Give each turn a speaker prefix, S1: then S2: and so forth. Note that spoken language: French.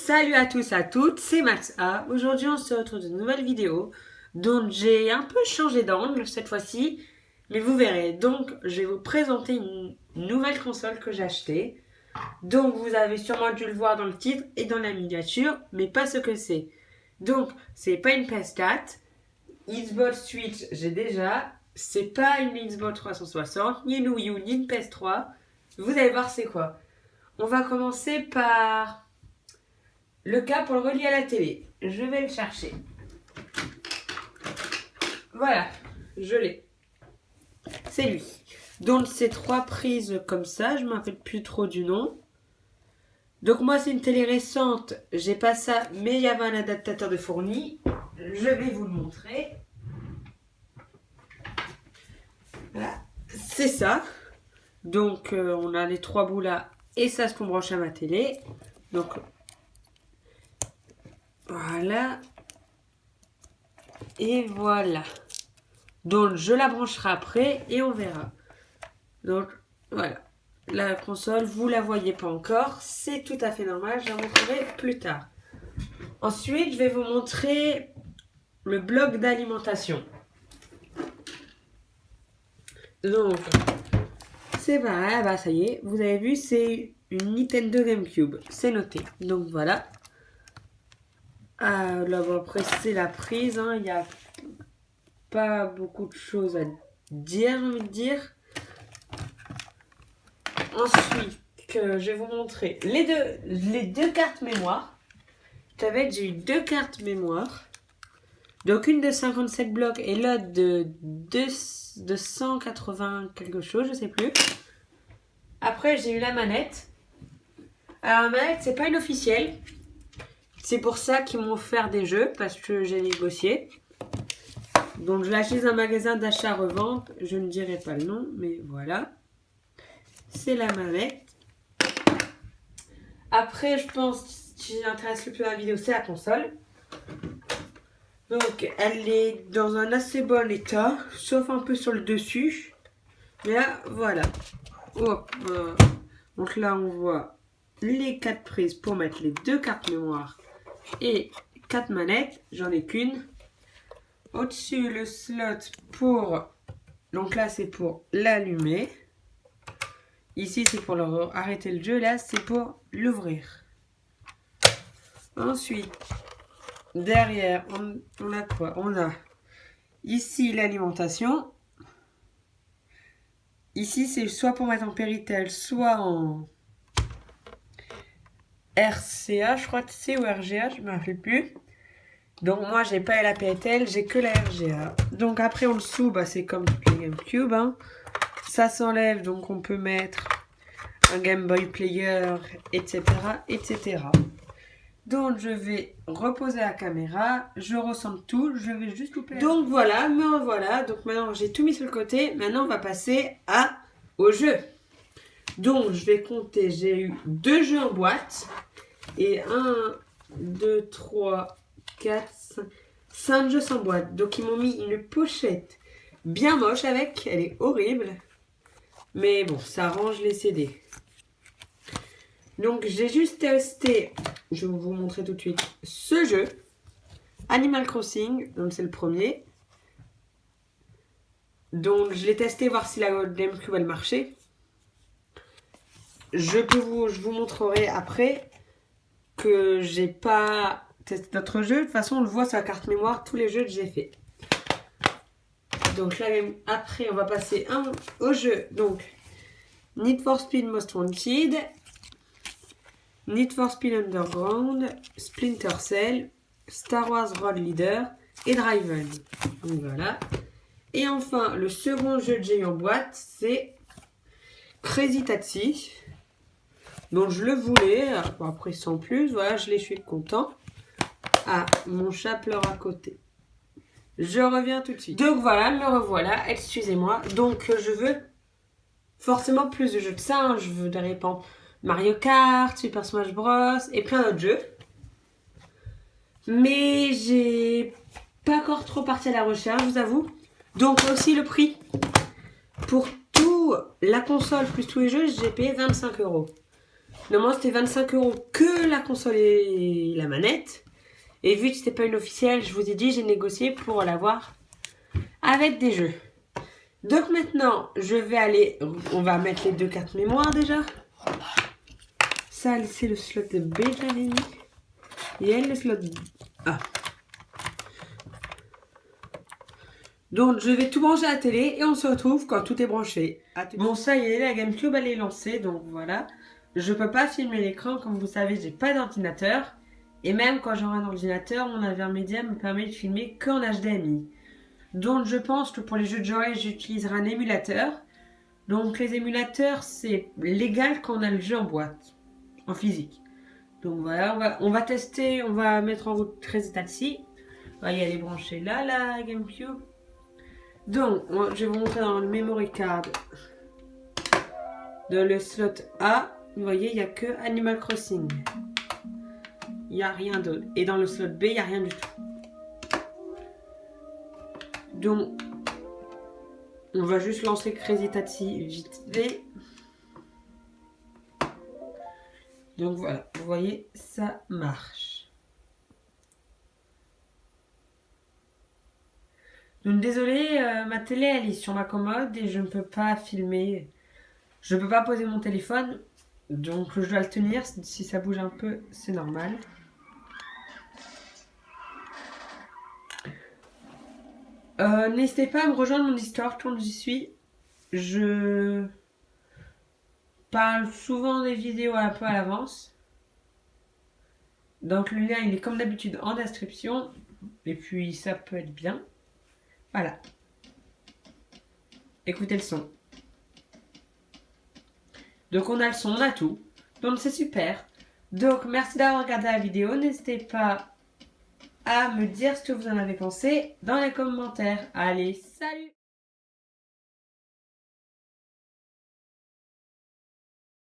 S1: Salut à tous, à toutes, c'est Max A. Aujourd'hui, on se retrouve dans une nouvelle vidéo. Donc, j'ai un peu changé d'angle cette fois-ci, mais vous verrez. Donc, je vais vous présenter une nouvelle console que j'ai achetée. Donc, vous avez sûrement dû le voir dans le titre et dans la miniature, mais pas ce que c'est. Donc, c'est pas une PS4. Xbox Switch, j'ai déjà. C'est pas une Xbox 360, ni une Wii U, ni une PS3. Vous allez voir c'est quoi. On va commencer par le câble pour le relier à la télé. Je vais le chercher. Voilà, je l'ai. C'est lui. Donc c'est 3 prises comme ça, je ne me rappelle plus trop du nom. Donc moi c'est une télé récente, j'ai pas ça, mais il y avait un adaptateur de fourni. Je vais vous le montrer. Voilà, c'est ça. Donc on a les 3 bouts là et ça se branche à ma télé. Donc voilà. Et voilà. Donc je la brancherai après et on verra. Donc voilà. La console, vous la voyez pas encore. C'est tout à fait normal. Je la montrerai plus tard. Ensuite, je vais vous montrer le bloc d'alimentation. Donc, c'est pareil. Bah ça y est. Vous avez vu, c'est une Nintendo GameCube. C'est noté. Donc voilà. Là, bon, après, c'est la prise. Hein. Il n'y a pas beaucoup de choses à dire, j'ai envie de dire. Ensuite, je vais vous montrer les deux cartes mémoire. J'ai eu 2 cartes mémoire. Donc une de 57 blocs et l'autre de 180 quelque chose, je sais plus. Après, j'ai eu la manette. Alors la manette, c'est pas une officielle. C'est pour ça qu'ils m'ont offert des jeux, parce que j'ai négocié. Donc je l'ai acheté dans un magasin d'achat-revente. Je ne dirai pas le nom, mais voilà. C'est la manette. Après, je pense, ce qui m'intéresse le plus dans la vidéo, c'est la console. Donc, elle est dans un assez bon état, sauf un peu sur le dessus. Mais là, voilà. Hop, donc là, on voit les 4 prises pour mettre les 2 cartes mémoire et 4 manettes. J'en ai qu'une. Au-dessus, le slot pour... Donc là, c'est pour l'allumer. Ici, c'est pour arrêter le jeu. Là, c'est pour l'ouvrir. Ensuite, derrière, on a quoi? On a ici l'alimentation. Ici, c'est soit pour mettre en Péritel, soit en RCA, je crois que c'est, ou RGA, je ne me rappelle plus. Donc moi, j'ai pas la Péritel, j'ai que la RGA. Donc après, en dessous, bah, c'est comme toutes les GameCube. Hein. Ça s'enlève, donc on peut mettre un Game Boy Player, etc., etc. Donc je vais reposer la caméra, je ressens tout, je vais juste couper. Donc voilà, me revoilà. Donc maintenant j'ai tout mis sur le côté. Maintenant on va passer au jeu. Donc je vais compter, j'ai eu 2 jeux en boîte. Et 1, 2, 3, 4, 5 jeux sans boîte. Donc ils m'ont mis une pochette bien moche avec, elle est horrible. Mais bon, ça arrange les CD. Donc j'ai juste testé, je vais vous montrer tout de suite, ce jeu, Animal Crossing, donc c'est le premier. Donc je l'ai testé, voir si la GameCube elle marchait. Je vous montrerai après que j'ai pas testé d'autres jeux. De toute façon on le voit sur la carte mémoire, tous les jeux que j'ai fait. Donc là après on va passer au jeu. Donc Need for Speed Most Wanted, Need for Speed Underground, Splinter Cell, Star Wars Road Leader et Driven. Donc voilà. Et enfin, le second jeu que j'ai eu en boîte, c'est Crazy Taxi. Donc je le voulais, bon, après sans plus, voilà, je suis content. Ah, mon chat pleure à côté. Je reviens tout de suite. Donc voilà, me revoilà, excusez-moi. Donc je veux forcément plus de jeux que ça, hein. Je veux des réponses. Mario Kart, Super Smash Bros et plein d'autres jeux. Mais j'ai pas encore trop parti à la recherche, je vous avoue. Donc aussi le prix. Pour tout, la console plus tous les jeux, j'ai payé 25 €. Normalement c'était 25 € que la console et la manette. Et vu que c'était pas une officielle, je vous ai dit, j'ai négocié pour l'avoir avec des jeux. Donc maintenant, je vais aller, on va mettre les deux cartes mémoire déjà. Ça, c'est le slot de B, j'avais mis. Et elle, le slot A. Donc, je vais tout brancher à la télé et on se retrouve quand tout est branché. Bon, ça y est, la GameCube, elle est lancée, donc voilà. Je peux pas filmer l'écran, comme vous savez, j'ai pas d'ordinateur. Et même quand j'aurai un ordinateur, mon Avermedia me permet de filmer qu'en HDMI. Donc, je pense que pour les jeux de jouets, j'utiliserai un émulateur. Donc, les émulateurs, c'est légal quand on a le jeu en boîte, en physique. Donc voilà, on va tester, on va mettre en route Crazy Taxi. Elle est branchée là, la GameCube. Donc, je vais vous montrer dans le memory card. Dans le slot A, vous voyez, il n'y a que Animal Crossing. Il n'y a rien d'autre. Et dans le slot B, il n'y a rien du tout. Donc, on va juste lancer Crazy Taxi vite fait. Donc voilà, vous voyez, ça marche. Donc désolé, ma télé elle est sur ma commode et je ne peux pas filmer. Je ne peux pas poser mon téléphone, donc je dois le tenir. Si ça bouge un peu, c'est normal. N'hésitez pas à me rejoindre mon Discord quand j'y suis. Je parle souvent des vidéos un peu à l'avance. Donc le lien il est comme d'habitude en description. Et puis ça peut être bien. Voilà. Écoutez le son. Donc on a le son, on a tout. Donc c'est super. Donc merci d'avoir regardé la vidéo. N'hésitez pas à me dire ce que vous en avez pensé dans les commentaires. Allez, salut!